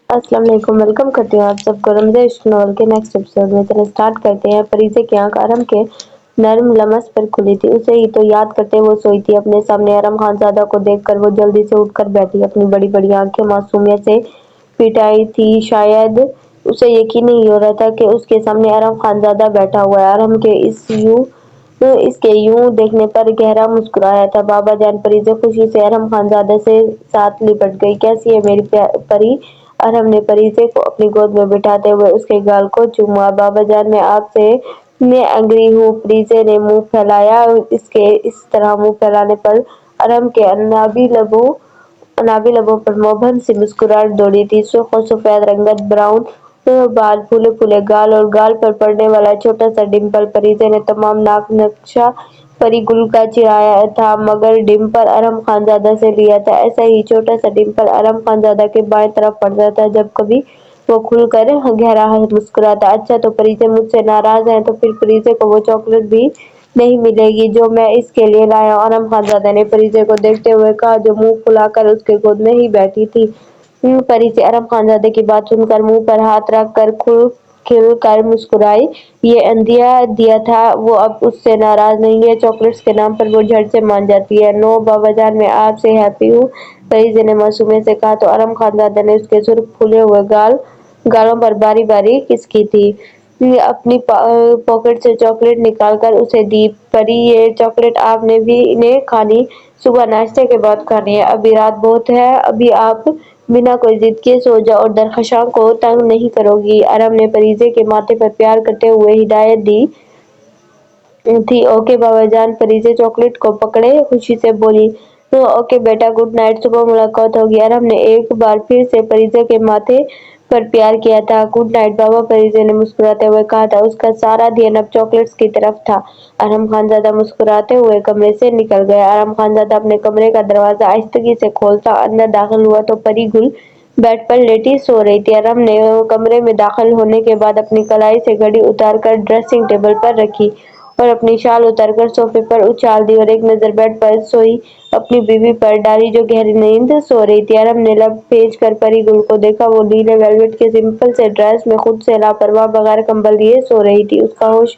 السلام علیکم، ویلکم کرتی ہوں آپ سب کو رمضان ناول کے نیکسٹ ایپیسوڈ میں۔ چلیں اسٹارٹ کرتے ہیں۔ فریزے کی آنکھ ارم کے نرم لمس پر کھلی تھی، اسے ہی تو یاد کرتے وہ سوئی تھی اپنے سامنے۔ ارم خانزادہ کو دیکھ کر وہ جلدی سے اٹھ کر بیٹھی، اپنی بڑی بڑی آنکھیں معصومیت سے پٹائی تھی۔ شاید اسے یقین نہیں ہو رہا تھا کہ اس کے سامنے ارم خانزادہ بیٹھا ہوا ہے۔ ارم کے اس کے یوں دیکھنے پر گہرا مسکرایا تھا۔ بابا جان فریزے خوشی سے ارم خانزادہ سے ساتھ لپٹ گئی۔ کیسی ہے میری پری؟ ارم نے فریزے کو اپنی گود میں بٹھاتے ہوئے اس کے گال کو چوما۔ بابا جان میں آپ سے میں انگری ہوں۔ فریزے نے منہ پھیلایا، اس کے اس طرح منہ پھیلانے پر ارم کے انابی لبوں پر مبہم سی مسکراہٹ دوڑی تھی۔ سرخ اور سفید رنگت براؤن بال، پھولے پھولے گال اور گال پر پڑنے والا چھوٹا سا ڈمپل۔ فریزے نے تمام ناک نقشہ پری گل کا چڑھایا تھا مگر ڈمپل ارم خانزادہ سے لیا تھا۔ ایسا ہی چھوٹا سا ڈمپل ارم خانزادہ کے بائیں طرف پڑتا تھا جب کبھی وہ کھل کر گہرا مسکراتا۔ اچھا تو فریزے مجھ سے ناراض ہیں، تو پھر فریزے کو وہ چاکلیٹ بھی نہیں ملے گی جو میں اس کے لیے لایا ہوں، ارم خانزادہ نے فریزے کو دیکھتے ہوئے کہا جو منہ پھلا کر اس کے گود میں ہی بیٹھی تھی۔ فریزے ارم خانزادہ کی بات سن کر منہ پر ہاتھ رکھ کر کھل کر مسکرائی۔ یہ اندھیا دیا تھا، وہ اب اس سے ناراض نہیں ہے، چاکلیٹس کے نام پر وہ جھٹ سے مان جاتی ہے۔ نو بابا جان، میں آپ سے ہیپی ہوں، فریزے نے معصومیت سے کہا تو ارم خانزادہ نے اس کے سرخ پھولے ہوئے گالوں پر باری باری کس کی تھی۔ اپنی پاکٹ سے چاکلیٹ نکال کر اسے دی۔ پری یہ چاکلیٹ آپ نے بھی انہیں کھانی؟ صبح ناشتے کے بعد کھانی ہے، ابھی رات بہت ہے، ابھی آپ بنا کوئی ضد کیے سو جاؤ اور درخشاں کو تنگ نہیں کرو گی، ارم نے فریزے کے ماتھے پر پیار کرتے ہوئے ہدایت دی تھی۔ اوکے بابا جان، فریزے چاکلیٹ کو پکڑے خوشی سے بولی۔ اوکے بیٹا، گڈ نائٹ، صبح ملاقات ہوگی، ارم نے ایک بار پھر سے فریزے کے ماتھے پر پیار کیا تھا۔ گڈ نائٹ بابا، فریزے نے مسکراتے ہوئے کہا تھا، اس کا سارا دھیان اب چاکلیٹس کی طرف تھا۔ ارم خانزادہ مسکراتے ہوئے کمرے سے نکل گیا۔ ارم خانزادہ اپنے کمرے کا دروازہ آہستگی سے کھولتا اندر داخل ہوا تو پری گل بیڈ پر لیٹی سو رہی تھی۔ ارم نے کمرے میں داخل ہونے کے بعد اپنی کلائی سے گھڑی اتار کر ڈریسنگ ٹیبل پر رکھی اور اپنی شال اتار کر صوفے پر اچھال دی اور ایک نظر بیڈ پر سوئی اپنی بیوی پر ڈالی جو گہری نیند سو رہی تھی۔ ارم نے لب بھیج کر پری گل کو دیکھا، وہ نیلے ویلویٹ کے سمپل سے ڈریس میں خود سے لاپرواہ بغیر کمبل لیے سو رہی تھی۔ اس کا ہوش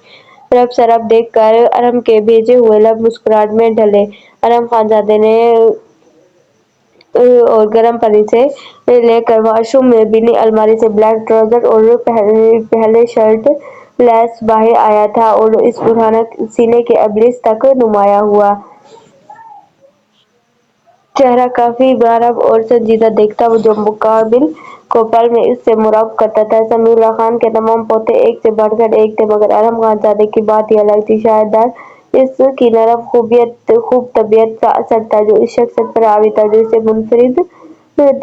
رب سرب دیکھ کر ارم کے بھیجے ہوئے لب مسکراہٹ میں ڈھلے۔ ارم خانزادہ نے اور گرم پانی سے لے کر واش روم میں بنی الماری سے بلیک ٹراؤزر اور پہلے شرٹ لیس باہر آیا تھا اور اس بھیانک سینے کے ابلیس تک نمایاں ہوا چہرہ کافی مہربان اور سنجیدہ دیکھتا، جو مقابل کو پل میں اس سے مراقبہ کرتا تھا۔ سمیع اللہ خان کے تمام پوتے ایک سے بڑھ کر ایک تھے مگر ارم خانزادہ کی بات ہی الگ تھی۔ شاید اس کی نرم خوب طبیعت کا اثر تھا جو اس شخصیت پر حاوی تھا جو اسے منفرد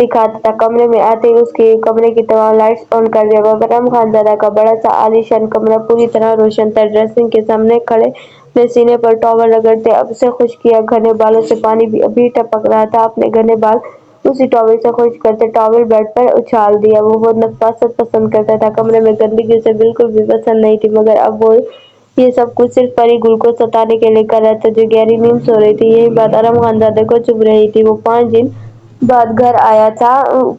دکھاتا تھا۔ کمرے میں آتے ہی اس کے کمرے کی تمام لائٹس آن کر دیا۔ ارم خانزادہ کا بڑا سا عالی شان کمرہ پوری طرح روشن تھا۔ ڈریسنگ کے سامنے کھڑے اپنے سینے پر ٹاول رگڑتے اب سے خشک کیا گھنے بالوں سے پانی بھی ابھی ٹپک رہا تھا، اپنے گھنے بال اسی ٹاول سے خشک کرتے ٹاول بیڈ پر اچھال دیا۔ وہ بہت نفاست پسند کرتا تھا، کمرے میں گندگی اسے بالکل بھی پسند نہیں تھی مگر اب وہ یہ سب کچھ صرف پری گل کو ستانے کے لیے کر رہا تھا جو گہری نیند سو رہی تھی۔ یہی بات ارم خانزادہ کو چبھ رہی تھی۔ وہ 5 دن بعد گھر آیا تھا،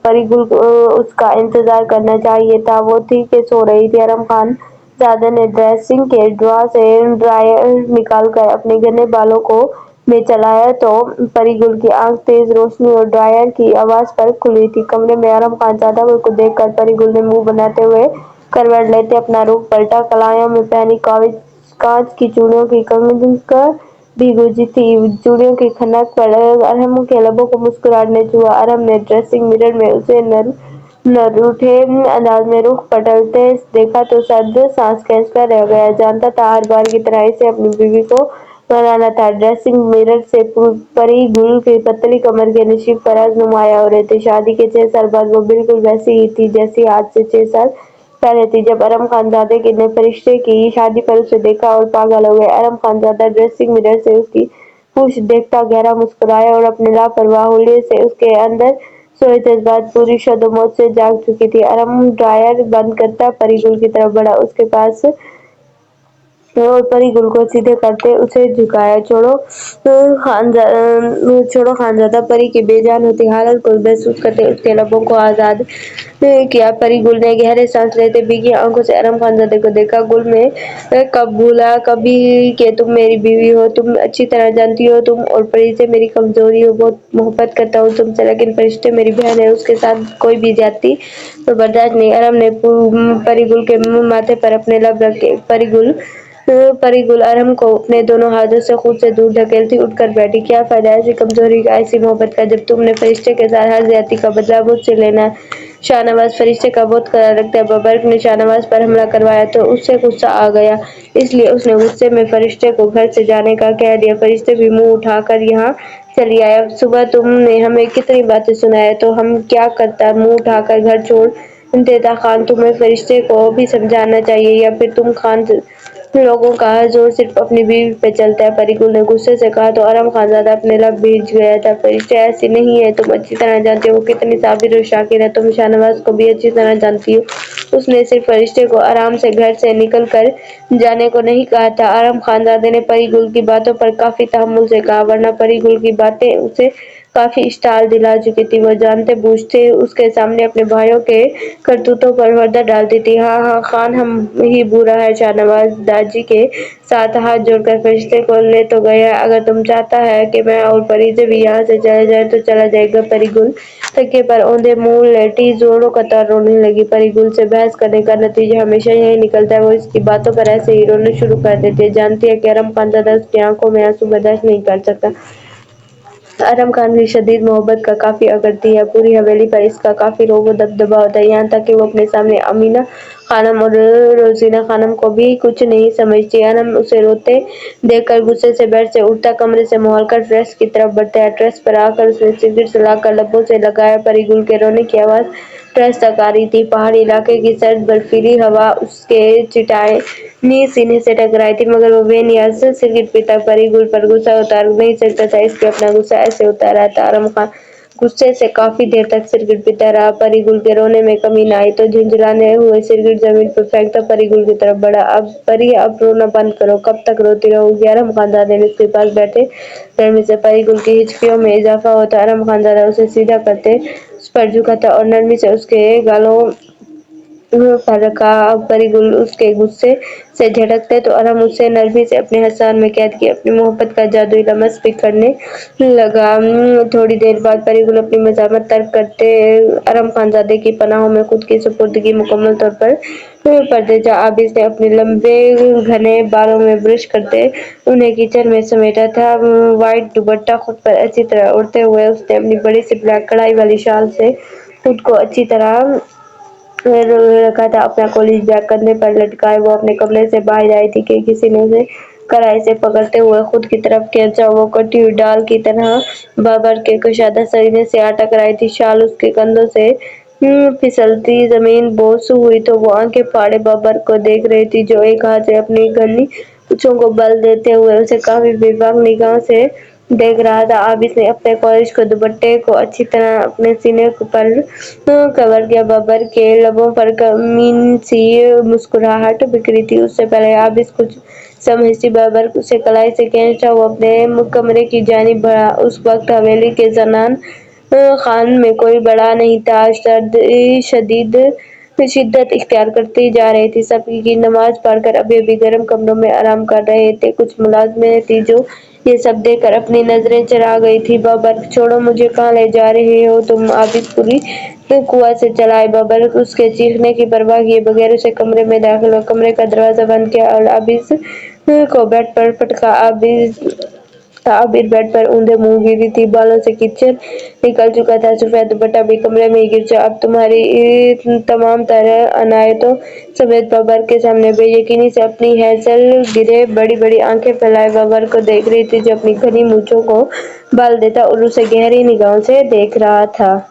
پری گل اس کا انتظار کرنا چاہیے تھا، وہ تھی کہ سو رہی تھی۔ ارم خانزادہ نے ڈریسنگ کے ڈرا سے ڈرائر نکال کر اپنے گھنے بالوں کو میں چلایا تو پری گل کی آنکھ تیز روشنی اور ڈرائر کی آواز پر کھلی تھی۔ کمرے میں ارم خانزادہ کو دیکھ کر پری گل نے منہ بناتے ہوئے کروٹ لیتے اپنا رخ پلٹا۔ کلائیوں میں پہنی کانچ کی چوڑیوں کی کنگن بھی گونجی تھی، چوڑیوں کی کھنک پر ارم کے لبوں کو مسکراہٹ نے چھوا۔ ارم نے ڈریسنگ مرر میں اسے نروٹھے انداز میں رخ پلٹتے دیکھا تو سرد سانس کھینچ کر رہ گیا، جانتا تھا ہر بار کی طرح اسے اپنی بیوی کو منانا تھا۔ ڈریسنگ مرر سے پری گل کی پتلی کمر کے نشیب فراز نمایاں ہو رہے تھے۔ شادی کے 6 سال بعد وہ بالکل ویسی ہی تھی جیسی آج سے 6 سال پہلے تھی جب ارم خانزادہ نے فرشتے کی شادی پر اسے دیکھا اور پاگل ہو گئے۔ ارم خانزادہ ڈریسنگ مرر سے اس کی پوچھ دیکھتا گہرا مسکرایا اور اپنے لاپرواہ حلیے سے اس کے اندر سوئے جذبات پوری شد و موج سے جاگ چکی تھی۔ ارم ڈرائر بند کرتا پری گل کی طرف بڑھا، اس کے پاس और परी गुल को सीधे करते उसे झुकाया। छोड़ो खानजादा परी की बेजान होती हालत को महसूस करते उसके लबों को आजाद किया। परी गुल ने गहरे सांस लेते भीगी आंखों से अरम खानजादे को देखा। गुल में कब भूला कभी कि तुम मेरी बीवी हो, तुम अच्छी तरह जानती हो, तुम और परी से मेरी कमजोरी हो। बहुत मोहब्बत करता हूँ तुमसे, लेकिन फरिश्ते मेरी बहन है, उसके साथ कोई भी ज्यादती तो बर्दाश्त नहीं। अरम ने परी गुल के माथे पर अपने लब रखे। परी गुल अरम को अपने दोनों हाथों से खुद से दूर ढकेलती उठकर बैठी। क्या फायदा ऐसी कमजोरी का, ऐसी मोहब्बत का, जब तुमने फरिश्ते के साथ हर ज्यादती का बदला मुझसे लेना है। शाहनवाज फरिश्ते का बहुत ख्याल रखता है। बबर्क ने शाहनवाज पर हमला करवाया तो उससे गुस्सा आ गया, इसलिए उसने गुस्से में फरिश्ते को घर से जाने का कह दिया। फरिश्ते भी मुंह उठाकर यहाँ चली आया। सुबह तुमने हमें कितनी बातें सुनाया तो हम क्या करता, मुंह उठाकर घर छोड़ देता। खान, तुम्हें फरिश्ते को भी समझाना चाहिए, या फिर तुम खान लोगों का जोर सिर्फ अपनी बीवी पे चलता है। परिकुल ने गुस्से से कहा तो अरम खानजादा अपने लब भीज गया था। फरिश्ते ऐसी नहीं है, तुम अच्छी तरह जानते हो कितनी साबिर और शाकिर है। तुम शाहनवाज को भी अच्छी तरह जानती हो, उसने सिर्फ फरिश्ते को आराम से घर से निकल कर जाने को नहीं कहा था। आरम खानजादे ने परी गुल की बातों पर काफी तहम्मुल से कहा, वरना परी गुल की बातें उसे काफी इश्ताल दिला चुकी थी। वो जानते बूझते उसके सामने अपने भाइयों के करतूतों पर पर्दा डालती थी। हाँ हाँ खान हम ही बुरा है। शाहनवाज दादी के साथ हाथ जोड़कर फरिश्ते को ले तो गया, अगर तुम चाहता है कि मैं और परी से भी यहाँ से चला जाए तो चला जाएगा। परी गुल तकिए पर औंधे मुंह लेटी जोरों कतर रोने लगी। परी गुल से बहस करने का नतीजा हमेशा यही निकलता है, वो इसकी बातों पर ऐसे ही रोना शुरू कर देती है। जानती है कि अरम खानजादा उसकी आंखों में आंसू बर्दाश्त नहीं कर सकता। आरम खान की शदीद मोहब्बत का काफी अगरती है, पूरी हवेली पर इसका काफी रोब व दबदबा होता है, यहाँ तक कि वो अपने सामने अमीना खानम और रोजीना खानम को भी कुछ नहीं समझती। अरम उसे रोते देखकर गुस्से से बेड से उठता, कमरे से मोहलकर ड्रेस की तरफ बढ़ता है। ड्रेस पर आकर उसने सिगरेट जलाकर लबों से लगाया। परी गुल के रोने की आवाज ड्रेस तक आ रही थी। पहाड़ी इलाके की सर्द बर्फीली हवा उसके चिटाई सीने से टकराई थी, मगर वो बेनियाज सिगरेट पीता परी गुल पर गुस्सा उतार नहीं सकता था, इसलिए अपना गुस्सा ऐसे उतारा था। आरम खान गुस्से से काफी देर तक सिरगिट पीता रहा। परी गुल के रोने में कमी न आई तो झिंझलाने हुए सिरगिट जमीन पर फेंकता परी गुल की तरफ बढ़ा। अब रोना बंद करो, कब तक रोती रहोगी। आरम खानजादे ने उसके पास बैठे नरमी से परी गुल की हिचकियों में इजाफा होता। आरम खानजादा उसे सीधा करते उस पर झुका था और नरमी से उसके गालों पर रखा। अब परी गुल उसके गुस्से से झटकते तो अरम उसे नरमी से अपने हसान में कैद किया, अपनी मोहब्बत का जादुई लमस भी करने लगा। थोड़ी देर बाद परी गुल अपनी मजामत तर्क करते अरम खानजादे की पनाहों में खुद की सुपुर्दगी मुकम्मल तौर पर पर्देजा आबिद ने अपने लंबे घने बालों में ब्रश करते उन्हें किचन में समेटा था। वाइट दुपट्टा खुद पर अच्छी तरह उड़ते हुए उसने अपनी बड़ी सी ब्लैक कढ़ाई वाली शाल से खुद को अच्छी तरह रखा था। अपना कॉलेज बैग कंधे पर लटकाए वो अपने कमरे से बाहर आई थी कि किसी ने उसे कलाई से पकड़ते हुए खुद की तरफ खींचा। वो कटी हुई डाल की तरह बाबर के कुशादा सीने से आ टकराई थी। शाल उसके कंधों से फिसलती जमीन बोस हुई तो वो आंखें फाड़े बाबर को देख रही थी, जो एक हाथ से अपनी घनी पूंछों को बल देते हुए उसे काफी बेबाक निगाह से देख रहा था। आबिद ने अपने कॉलेज को दुपट्टे को अच्छी तरह अपने सीने पर कवर किया। बाबर के लबों पर कमीन सी मुस्कुराहट बिखरी थी। उससे पहले आबिद कुछ समझती बाबर उसे कलाई से खींचा वो अपने कमरे की जानिब बढ़ा। उस वक्त हवेली के जनान खान में कोई बड़ा नहीं था। सर्दी शदीद शिद्दत इख्तियार करती जा रही थी। सबकी नमाज पढ़कर अभी अभी गर्म कमरों में आराम कर रहे थे। कुछ मुलाजमें थी जो ये सब देखकर अपनी नजरें चढ़ा गई थी। बाबर, छोड़ो मुझे, कहाँ ले जा रहे हो तुम। आबिद पूरी कुआ से चलाए। बाबर उसके चीखने की परवाह किए बगैर उसे कमरे में दाखिल हुआ, कमरे का दरवाजा बंद किया और आबिद को बेड पर पटका। आबिद बेड पर ऊंधे मुंह गिरी थी, बालों से कीचड़ निकल चुका था, सफेद दुपट्टा भी कमरे में ही गिर गया। अब तुम्हारी तमाम तरह अनायतों समेत बाबर के सामने बेयकीनी से अपनी हैसल गिरे बड़ी बड़ी आंखें फैलाए बाबर को देख रही थी, जो अपनी घनी मूंछों को बाल देता और उसे गहरी निगाहों से देख रहा था।